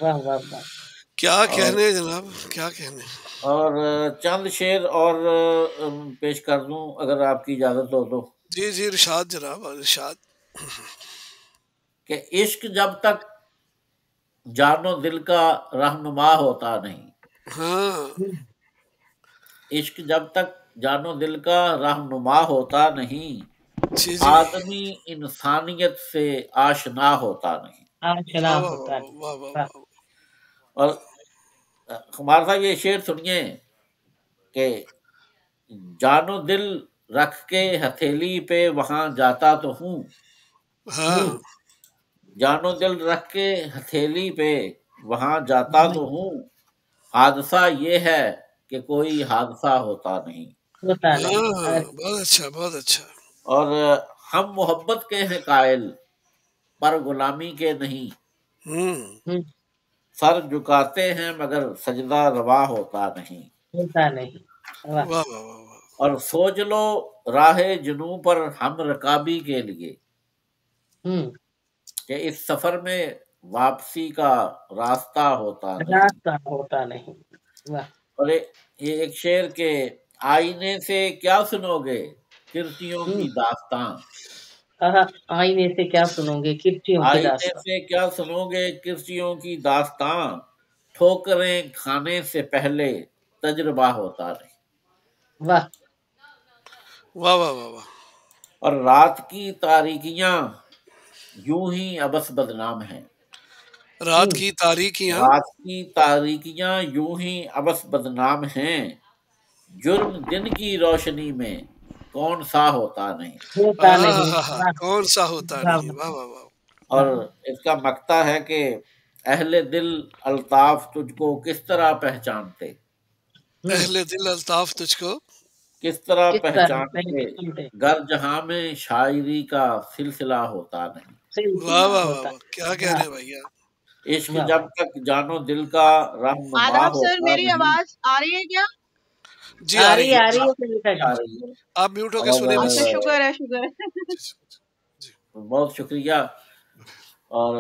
واہ واہ واہ. کیا اور کہنے جناب، کیا کہنے. اور چند شعر اور پیش کر دوں اگر آپ کی اجازت ہو تو، جی جی ارشاد جناب، ارشاد. کہ عشق جب تک جان و دل کا رہنما ہوتا نہیں، ہاں عشق جب تک جان و دل کا رہنما ہوتا نہیں، جی جی. آدمی انسانیت سے آشنا ہوتا نہیں۔ آشنا واہ واہ ہوتا واہ نہیں. واہ واہ واہ. واہ. اور ہمارا صاحب یہ شعر سنیے کہ جان و دل رکھ کے ہتھیلی پہ وہاں جاتا تو ہوں، ہاں جان و دل رکھ کے ہتھیلی پہ وہاں جاتا تو ہوں، حادثہ یہ ہے کہ کوئی حادثہ ہوتا نہیں۔ ہوتا نہیں. ہاں، بہت اچھا بہت اچھا. اور ہم محبت کے ہیں قائل پر غلامی کے نہیں، ہوں. سر جھکاتے ہیں مگر سجدہ روا ہوتا نہیں۔ ہوتا نہیں. واہ. واہ واہ واہ واہ. اور سوچ لو راہ جنوں پر ہم رکابی کے لیے کہ اس سفر میں واپسی کا راستہ ہوتا نہیں۔ راستہ ہوتا نہیں. واہ. اور یہ ایک شعر کے آئینے سے کیا سنو گے کردیوں کی داستاں، آئینے سے کیا سنو گے کپچیوں کی آئینے داستان. سے کیا سنو گے کرسیوں کی داستاں، ٹھوکریں کھانے سے پہلے تجربہ ہوتا نہیں۔ واہ. واہ واہ واہ واہ. اور رات کی تاریکیاں یوں ہی ابس بدنام ہیں، رات کی تاریکیاں. رات کی تاریکیاں یوں ہی ابس بدنام ہیں، جرم دن کی روشنی میں کون سا ہوتا نہیں۔ ہوتا ہاں نہیں. ہاں ہاں، واہ. کون سا ہوتا واہ نہیں. واہ واہ واہ. اور واہ. اس کا مقطع ہے کہ اہل دل الطاف تجھ کو کس طرح پہچانتے، اہل دل الطاف تجھ کو. کس طرح کس طرح پہچانتے، پہچانتے. گر جہاں میں شاعری کا سلسلہ ہوتا نہیں۔ واہ سلسلہ واہ واہ ہوتا. واہ، کیا واہ. کہنے بھیا. عشق واہ جب واہ. تک جان و دل کا رہنما آداب سر، ہوتا میری نہیں۔ آواز آ رہی ہے کیا؟ جی آ رہی ہے. آ رہی ہے سنیتا آ جی. رہی ہے۔ آپ میوٹ ہو کے اور سنیں بس. اچھا، شکر ہے شکر ہے۔ جی. بہت شکریہ۔ اور